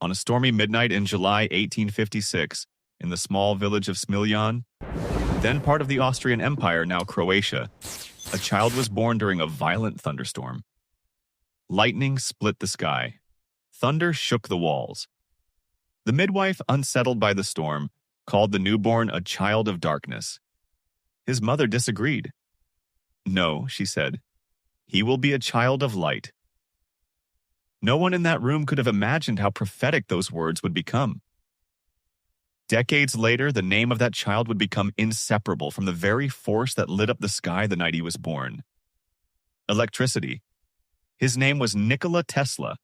On a stormy midnight in July 1856, in the small village of Smiljan, then part of the Austrian Empire, now Croatia, a child was born during a violent thunderstorm. Lightning split the sky. Thunder shook the walls. The midwife, unsettled by the storm, called the newborn a child of darkness. His mother disagreed. "No," she said, "he will be a child of light." No one in that room could have imagined how prophetic those words would become. Decades later, the name of that child would become inseparable from the very force that lit up the sky the night he was born. Electricity. His name was Nikola Tesla.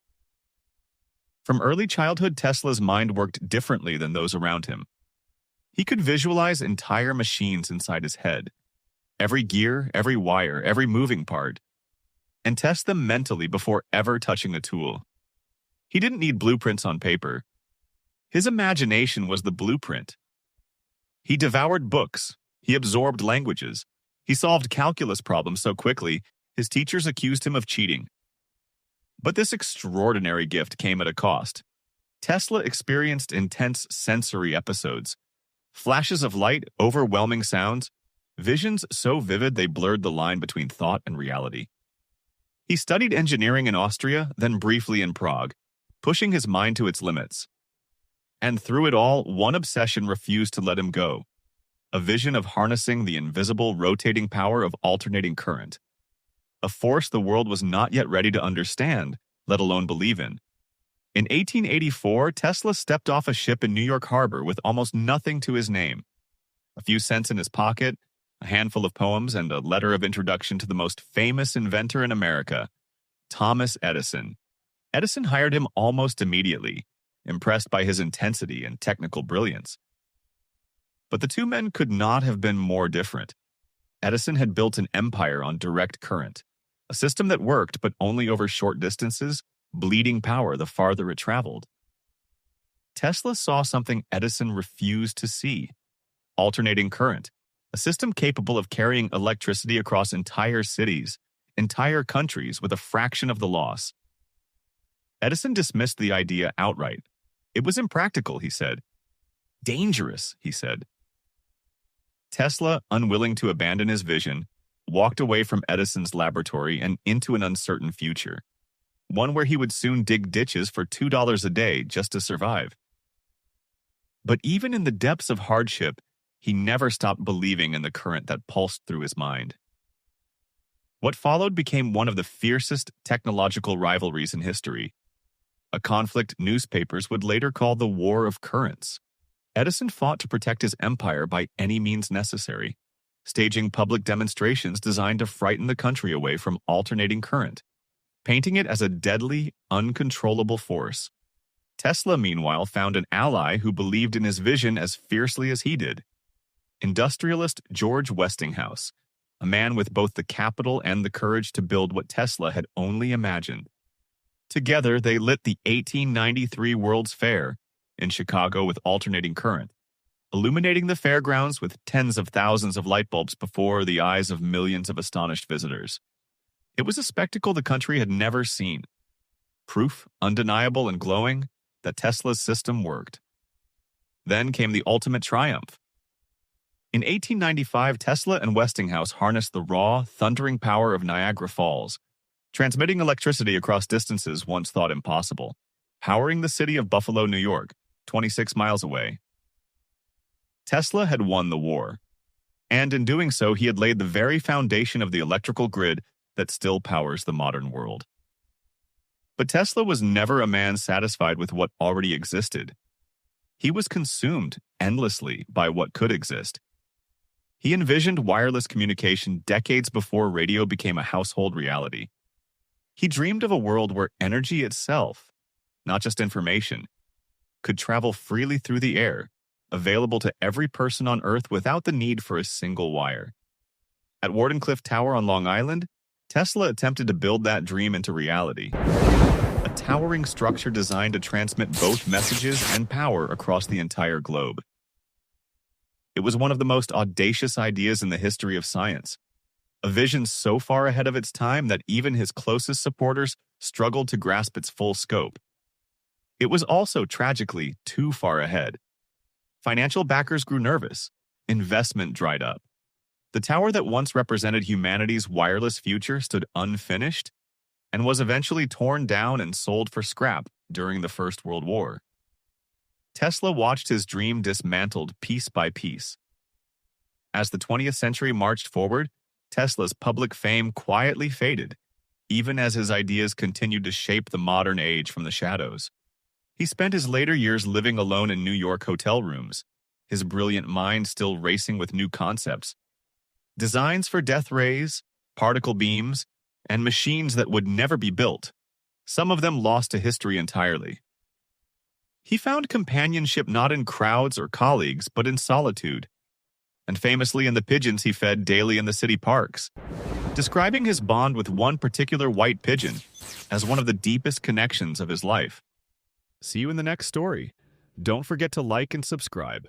From early childhood, Tesla's mind worked differently than those around him. He could visualize entire machines inside his head, every gear, every wire, every moving part, and test them mentally before ever touching a tool. He didn't need blueprints on paper. His imagination was the blueprint. He devoured books. He absorbed languages. He solved calculus problems so quickly, his teachers accused him of cheating. But this extraordinary gift came at a cost. Tesla experienced intense sensory episodes. Flashes of light, overwhelming sounds, visions so vivid they blurred the line between thought and reality. He studied engineering in Austria, then briefly in Prague, pushing his mind to its limits. And through it all, one obsession refused to let him go: a vision of harnessing the invisible, rotating power of alternating current. A force the world was not yet ready to understand, let alone believe in. In 1884, Tesla stepped off a ship in New York Harbor with almost nothing to his name. A few cents in his pocket, a handful of poems, and a letter of introduction to the most famous inventor in America, Thomas Edison. Edison hired him almost immediately, impressed by his intensity and technical brilliance. But the two men could not have been more different. Edison had built an empire on direct current, a system that worked but only over short distances, bleeding power the farther it traveled. Tesla saw something Edison refused to see: alternating current, a system capable of carrying electricity across entire cities, entire countries with a fraction of the loss. Edison dismissed the idea outright. It was impractical, he said. Dangerous, he said. Tesla, unwilling to abandon his vision, walked away from Edison's laboratory and into an uncertain future, one where he would soon dig ditches for $2 a day just to survive. But even in the depths of hardship, he never stopped believing in the current that pulsed through his mind. What followed became one of the fiercest technological rivalries in history, a conflict newspapers would later call the War of Currents. Edison fought to protect his empire by any means necessary, staging public demonstrations designed to frighten the country away from alternating current, painting it as a deadly, uncontrollable force. Tesla, meanwhile, found an ally who believed in his vision as fiercely as he did: industrialist George Westinghouse, a man with both the capital and the courage to build what Tesla had only imagined. Together, they lit the 1893 World's Fair in Chicago with alternating current, illuminating the fairgrounds with tens of thousands of light bulbs before the eyes of millions of astonished visitors. It was a spectacle the country had never seen. Proof, undeniable and glowing, that Tesla's system worked. Then came the ultimate triumph. In 1895, Tesla and Westinghouse harnessed the raw, thundering power of Niagara Falls, transmitting electricity across distances once thought impossible, powering the city of Buffalo, New York, 26 miles away. Tesla had won the war, and in doing so, he had laid the very foundation of the electrical grid that still powers the modern world. But Tesla was never a man satisfied with what already existed. He was consumed endlessly by what could exist. He envisioned wireless communication decades before radio became a household reality. He dreamed of a world where energy itself, not just information, could travel freely through the air, available to every person on Earth without the need for a single wire. At Wardenclyffe Tower on Long Island, Tesla attempted to build that dream into reality. A towering structure designed to transmit both messages and power across the entire globe. It was one of the most audacious ideas in the history of science, a vision so far ahead of its time that even his closest supporters struggled to grasp its full scope. it was also tragically too far ahead. Financial backers grew nervous. Investment dried up. The tower that once represented humanity's wireless future stood unfinished and was eventually torn down and sold for scrap during the First World War. Tesla watched his dream dismantled piece by piece. As the 20th century marched forward, Tesla's public fame quietly faded, even as his ideas continued to shape the modern age from the shadows. He spent his later years living alone in New York hotel rooms, his brilliant mind still racing with new concepts. Designs for death rays, particle beams, and machines that would never be built, some of them lost to history entirely. He found companionship not in crowds or colleagues, but in solitude, and famously in the pigeons he fed daily in the city parks, describing his bond with one particular white pigeon as one of the deepest connections of his life. See you in the next story. Don't forget to like and subscribe.